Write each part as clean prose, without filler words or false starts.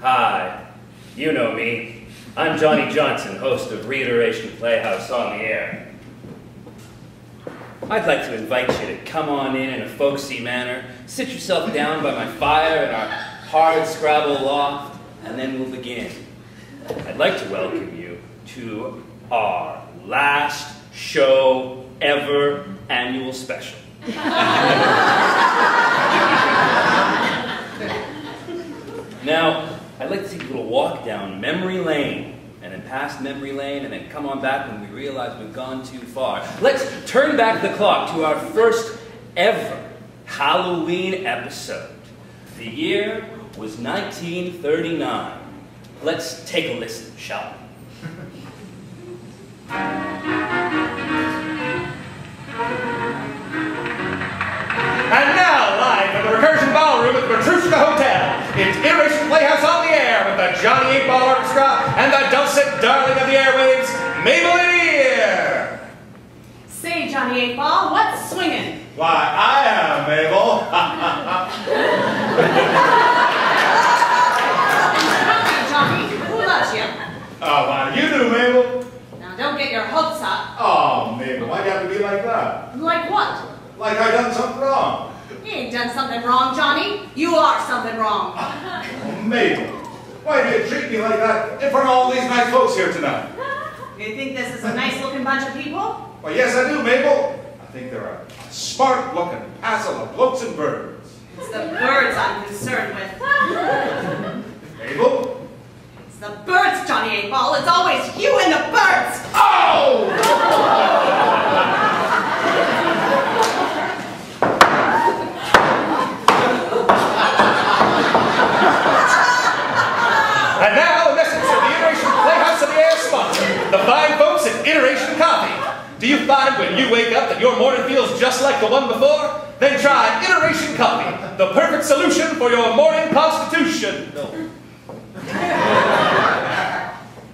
Hi, you know me. I'm Johnny Johnson, host of Reiteration Playhouse on the Air. I'd like to invite you to come on in a folksy manner, sit yourself down by my fire in our hard scrabble loft, and then we'll begin. I'd like to welcome you to our last show ever annual special. Now, I'd like to take a little walk down memory lane, and then past memory lane, and then come on back when we realize we've gone too far. Let's turn back the clock to our first ever Halloween episode. The year was 1939. Let's take a listen, shall we? And now, live from the Recursion Ballroom at the Petrushka Hotel, it's Iteration Playhouse on the Air with the Johnny 8-Ball Orchestra and the dulcet darling of the airwaves, Mabel Ear. Say, Johnny 8-Ball, what's swinging? Why, I am, Mabel. Johnny, who loves you? Oh, why, you do, Mabel. Now, don't get your hopes up. Oh, Mabel, why'd you have to be like that? Like what? Like I done something wrong. You ain't done something wrong, Johnny. You are something wrong. Oh, Mabel, why do you treat me like that in front of all these nice folks here tonight? You think this is a nice-looking bunch of people? Well, yes, I do, Mabel. I think they're a smart-looking passel of blokes and birds. It's the birds I'm concerned with. Mabel? It's the birds, Johnny 8-Ball. It's always you and the birds. Oh! And now, a message from the Iteration Playhouse of the Air sponsor, the fine folks at Iteration Coffee. Do you find when you wake up that your morning feels just like the one before? Then try Iteration Coffee, the perfect solution for your morning constitution. No.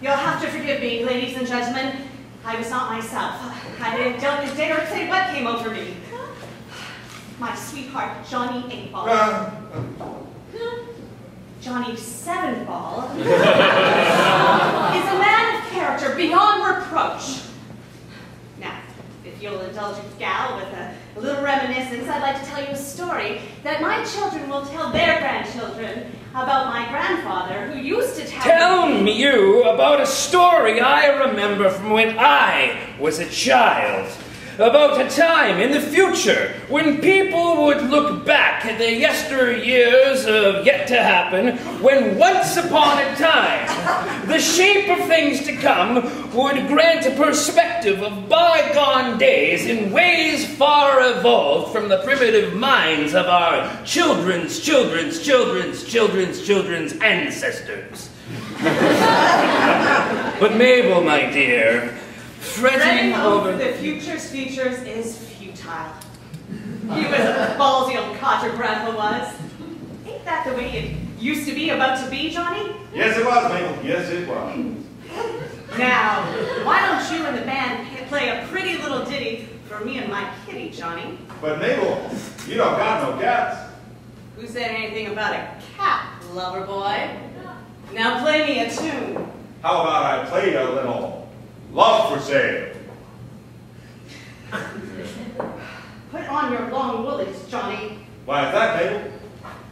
You'll have to forgive me, ladies and gentlemen. I was not myself. I don't dare say what came over me. My sweetheart, Johnny 8-Ball. Johnny 7-Ball is a man of character beyond reproach. Now, if you'll indulge a gal with a little reminiscence, I'd like to tell you a story that my children will tell their grandchildren about my grandfather, who used to Tell you about a story I remember from when I was a child. About a time in the future when people would look back at the yesteryears of yet to happen, when once upon a time the shape of things to come would grant a perspective of bygone days in ways far evolved from the primitive minds of our children's ancestors. But Mabel, my dear, fretting over the future's features is futile. He was a ballsy old codger, Grandpa was. Ain't that the way it used to be about to be, Johnny? Yes, it was, Mabel. Yes, it was. Now, why don't you and the band play a pretty little ditty for me and my kitty, Johnny? But Mabel, you don't got no cats. Who said anything about a cat, lover boy? Now play me a tune. How about I play you a little Love for Sale? Put on your long woolies, Johnny. Why is that, Mabel?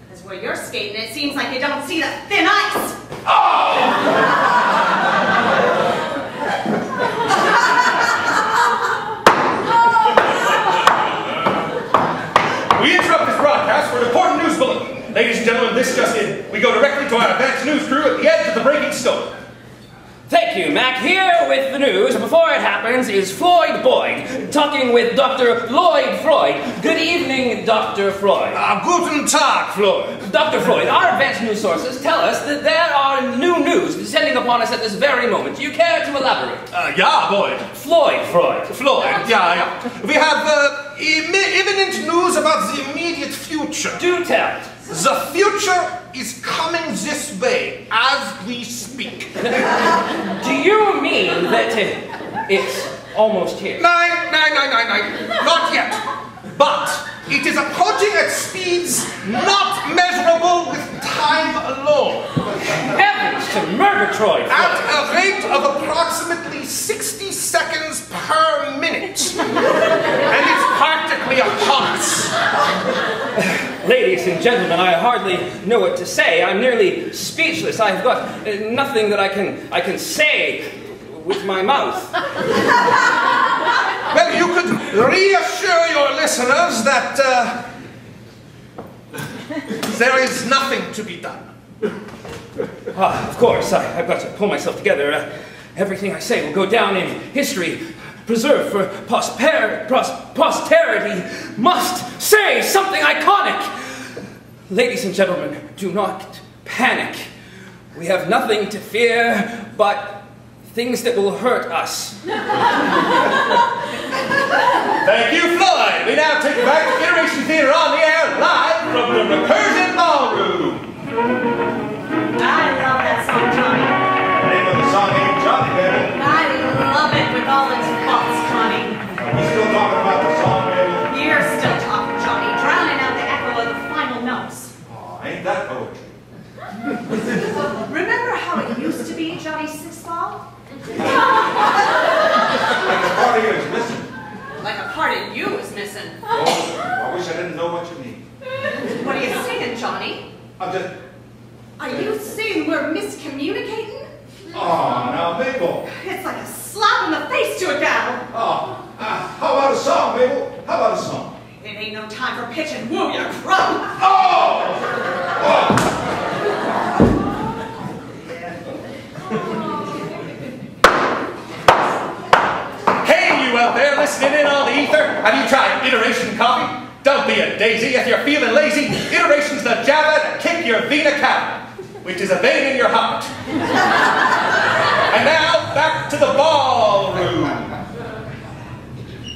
Because where you're skating, it seems like you don't see the thin ice. We interrupt this broadcast for an important news bulletin. Ladies and gentlemen, this just in. We go directly to our advanced news crew at the edge of the breaking story. Thank you, Mac. Here with the news, before it happens, is Floyd Boyd, talking with Dr. Lloyd Freud. Good evening, Dr. Freud. Guten Tag, Floyd. Dr. Freud, our advanced news sources tell us that there are new news descending upon us at this very moment. Do you care to elaborate? Yeah, Boyd. Floyd Freud. Floyd, yeah. We have imminent news about the immediate future. Do tell. The future is coming this way as we speak. Do you mean that it's almost here? No, not yet. But it is approaching at speeds not measurable with time alone. Troy. At a rate of approximately 60 seconds per minute. And it's practically upon us. Ladies and gentlemen, I hardly know what to say. I'm nearly speechless. I've got nothing that I can say with my mouth. Well, you could reassure your listeners that there is nothing to be done. Of course, I've got to pull myself together. Everything I say will go down in history, preserved for posterity. Must say something iconic. Ladies and gentlemen, do not panic. We have nothing to fear but things that will hurt us. Thank you, Floyd. We now take you back to Iteration Theater on the air, live from the Recursion Ballroom. I love that song, Johnny. The name of the song ain't Johnny, baby. I love it with all its faults, Johnny. We still talking about the song, baby? You're still talking, Johnny, drowning out the echo of the final notes. Oh, ain't that poetry? Remember how it used to be, Johnny Sixball? Like a part of you is missing. Like a part of you is missing. Oh, I wish I didn't know what you mean. What are you singing, Johnny? I'm just... Are you saying we're miscommunicating? Oh, now, Mabel. It's like a slap in the face to a gal. Oh, how about a song, Mabel? How about a song? It ain't no time for pitch and woo, you crumb. Oh! Hey, you out there listening in on the ether, have you tried Iteration coffee? Don't be a daisy. If you're feeling lazy, Iteration's the java to kick your vena cava, which is a vein in your heart. And now, back to the ballroom.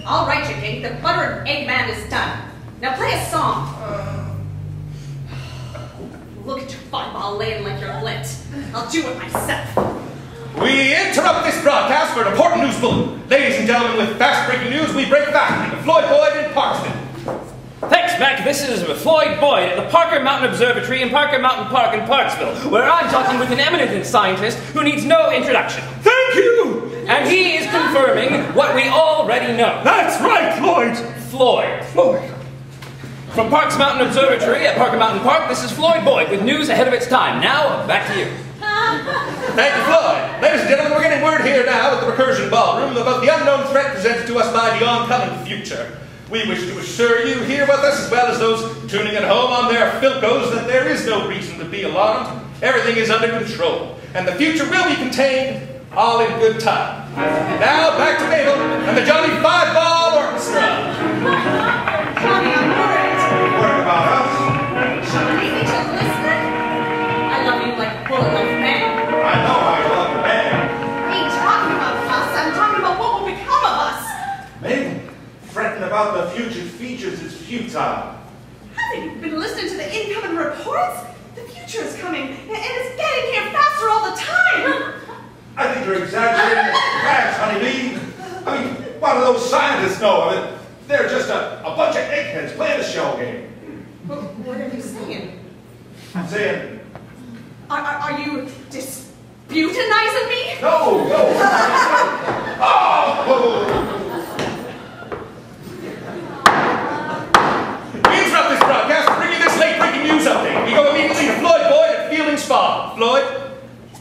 All right, you gate, the butter and egg man is done. Now play a song. Look at your fireball laying like you're lit. I'll do it myself. We interrupt this broadcast for an important news bulletin. Ladies and gentlemen, with fast-breaking news, we break back into Floyd Boyd in Parksville. Thanks, Mac. This is Floyd Boyd at the Parker Mountain Observatory in Parker Mountain Park in Parksville, where I'm talking with an eminent scientist who needs no introduction. Thank you! And he is confirming what we already know. That's right, Floyd! Floyd. From Parks Mountain Observatory at Parker Mountain Park, this is Floyd Boyd with news ahead of its time. Now, back to you. Thank you, Floyd. Ladies and gentlemen, we're getting word here now at the Recursion Ballroom about the unknown threat presented to us by the oncoming future. We wish to assure you here with us, as well as those tuning at home on their Philcos, that there is no reason to be alarmed. Everything is under control, and the future will be contained, all in good time. Now, back to Mabel and the Johnny Five-Ball Orchestra. Johnny, I'm worried. Worried about us? Johnny, ain't you listening? I love you like a bullet of man. I know how you love the band. I ain't talking about us. I'm talking about what will become of us. Mabel, fretting about the future features is futile. Haven't you been listening to the incoming reports? The future is coming, and it's getting here faster all the time. I think you're exaggerating the facts, honeybee. I mean, what do those scientists know? I mean, they're just a bunch of eggheads playing a shell game. What are you saying? I'm saying, Are you disputinizing me? no. Oh! We interrupt this broadcast to bring you this late-breaking news update. We go immediately to Floyd Boyd at Fielding's Farm. Floyd?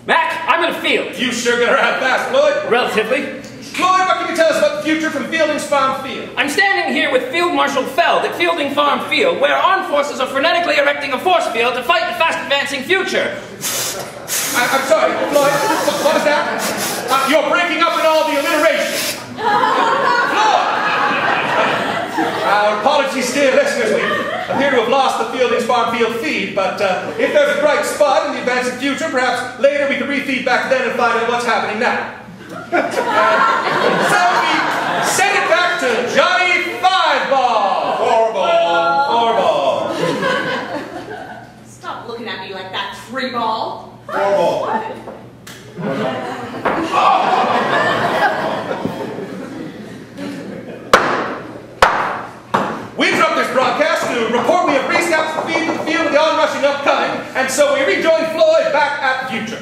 Mac, I'm in the field. You sure get around fast, Floyd. Relatively. Floyd, what can you tell us about the future from Fielding's Farm Field? I'm standing here with Field Marshal Feld at Fielding Farm Field, where armed forces are frenetically erecting a force field to fight the fast-advancing future. I'm sorry, Floyd. What was that? You're breaking up in all the alliteration. Floyd! Our apologies, dear listeners. We appear to have lost the Fielding's Farm Field feed, but if there's a bright spot in the advancing future, perhaps later we can re-feed back then and find out what's happening now. So we send it back to Johnny Five-Ball. Four-ball. Stop looking at me like that, three-ball. Four-ball. We interrupt this broadcast to report we have reestablished the feed to the field with the onrushing upcoming, and so we rejoin Floyd back at the future.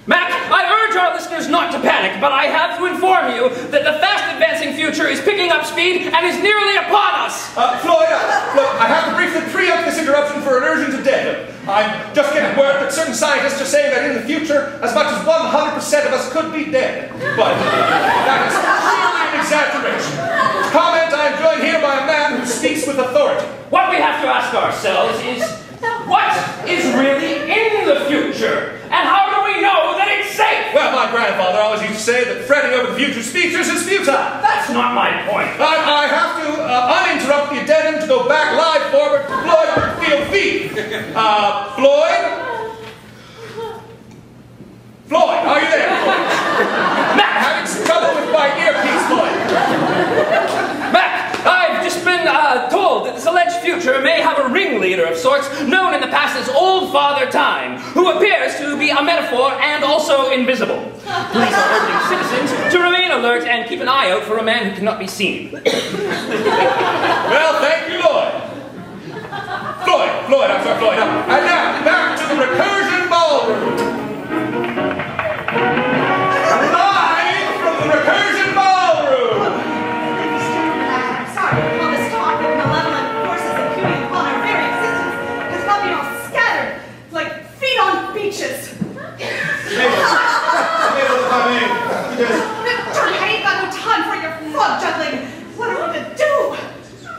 Mac, I urge our listeners not to panic, but I have to inform you that the fast-advancing future is picking up speed and is nearly upon us. Floyd, look, I have to briefly preempt this interruption for an urgent addendum. I'm just getting word that certain scientists are saying that in the future, as much as 100% of us could be dead. But that is clearly an exaggeration. Comment, I am joined here by a man who speaks with authority. What we have to ask ourselves is, what is really in the future? And how do we know that it's safe? Well, my grandfather always used to say that fretting over the future's features is futile. That's not my point. I have to uninterrupt the addendum to go back live forward to Floyd Field feed. Floyd? Floyd, are you there, Floyd? Mac! I'm having some trouble with my earpiece, Floyd. Mac, I've just been told that this alleged future may have a ringleader of sorts, known in the past as Old Father Time, who appears to be a metaphor and also invisible. Police are urging citizens to remain alert and keep an eye out for a man who cannot be seen. Well, thank you, Lloyd. Floyd, I'm sorry, Floyd. And now, back to the recursion ballroom. Live from the recursion ballroom. I'm sorry, all this talk of malevolent forces imputing upon our very existence has got me all scattered, like feet on beaches. Mabel, if I may, Johnny, I ain't got no time for your frog juggling. What are we to do?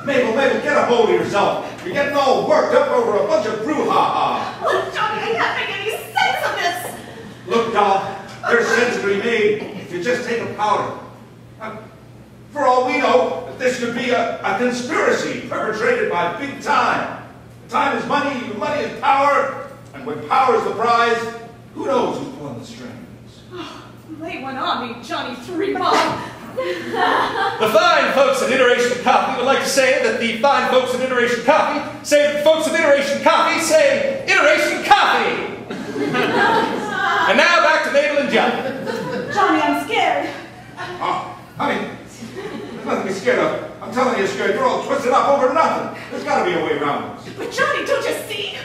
Mabel, get a hold of yourself. You're getting all worked up over a bunch of brouhaha. Look, Johnny, I can't make any sense of this. Look, doll, there's sense to be made if you just take a powder. For all we know, this could be a conspiracy perpetrated by big time. Time is money, money is power, and when power's the prize, who knows who's pulling the strings? Lay one on me, Johnny Three-Bomb. The fine folks at Iteration Coffee would like to say that the fine folks at Iteration Coffee say that the folks at Iteration Coffee say Iteration Coffee. And now back to Mabel and Johnny. Johnny, I'm scared. Honey, there's nothing to be scared of. I'm telling you, you're all twisted up over nothing. There's got to be a way around this. But Johnny, don't you see?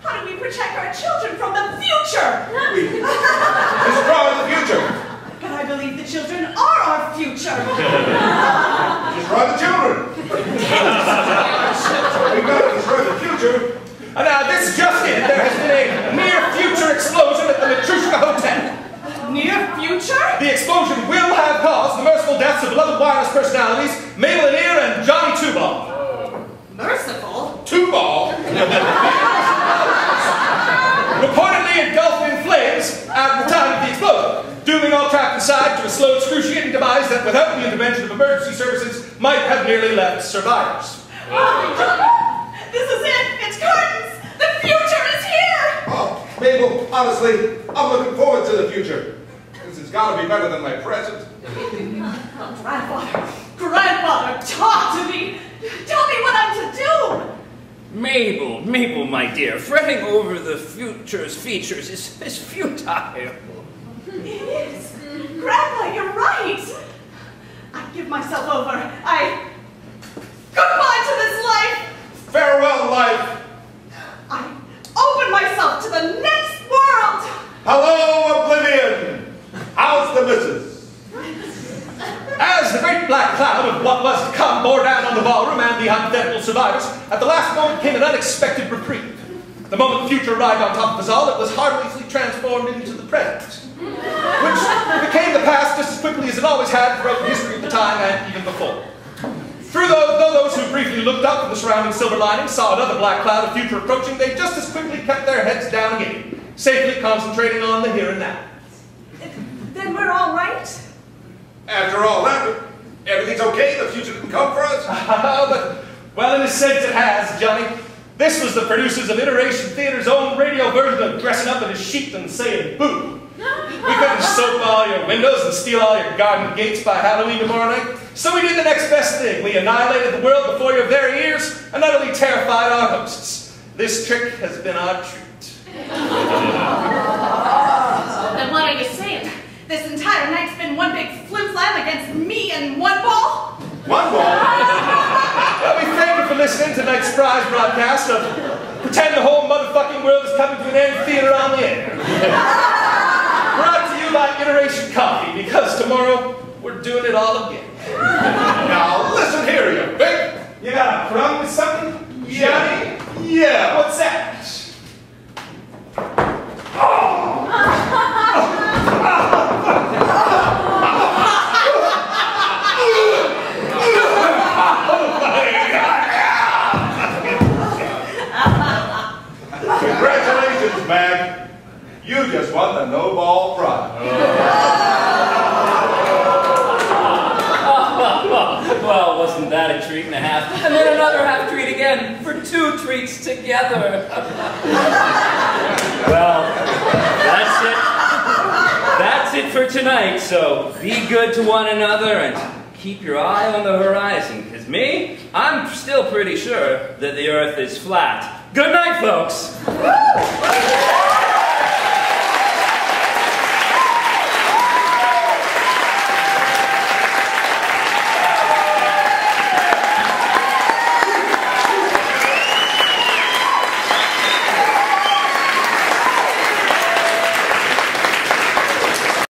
How do we protect our children from the future? We destroy the future. But I believe the children are our future. Destroy the children. We've got to destroy the future. And now this just in, there has been a near-future explosion at the Matrushka Hotel. Near future? The explosion will have caused the merciful deaths of beloved wireless personalities, Mabel and Ear and Johnny Two-Ball. Merciful? Two-ball. Reportedly engulfed in flames at the time of the explosion, dooming all trapped inside to a slow, excruciating demise that, without the intervention of emergency services, might have nearly left survivors. Oh, Johnny! This is it! It's curtains! The future is here! Oh, Mabel, honestly, I'm looking forward to the future. This has got to be better than my present. Oh, Grandfather, talk to me! Tell me what I'm to do! Mabel, my dear, fretting over the future's features is futile. It is. Grandpa, you're right. I give myself over. Goodbye to this life. Farewell, life. I open myself to the next world. Hello, Oblivion. How's the missus? As the great black cloud of what was to come bore down on the ballroom and the hypothetical survivors, at the last moment came an unexpected reprieve. The moment the future arrived on top of us all, it was heartily transformed into the present, which became the past just as quickly as it always had throughout the history of the time and even before. Though those who briefly looked up from the surrounding silver lining saw another black cloud of future approaching, they just as quickly kept their heads down again, safely concentrating on the here and now. Then we're all right? After all that, everything's okay? The future didn't come for us? But, well, in a sense it has, Johnny. This was the producers of Iteration Theater's own radio version of dressing up in a sheet and saying boo. We couldn't soap all your windows and steal all your garden gates by Halloween tomorrow night, so we did the next best thing. We annihilated the world before your very ears and utterly terrified our hosts. This trick has been our treat. Then what are you saying? This entire night's been one big flim-flam against me and one ball? One ball? Well, we thank you for listening to tonight's surprise broadcast of Pretend the Whole Motherfucking World is Coming to an End Theater on the Air. coffee, because tomorrow we're doing it all again. Now, listen here, you big. You got a problem with something, Johnny? Yeah, what's that? Congratulations, Mag. You just won the no-ball prize. Well, wasn't that a treat and a half? And then another half treat again for 2 treats together. Well, that's it. That's it for tonight, so be good to one another and keep your eye on the horizon, because me, I'm still pretty sure that the Earth is flat. Good night, folks.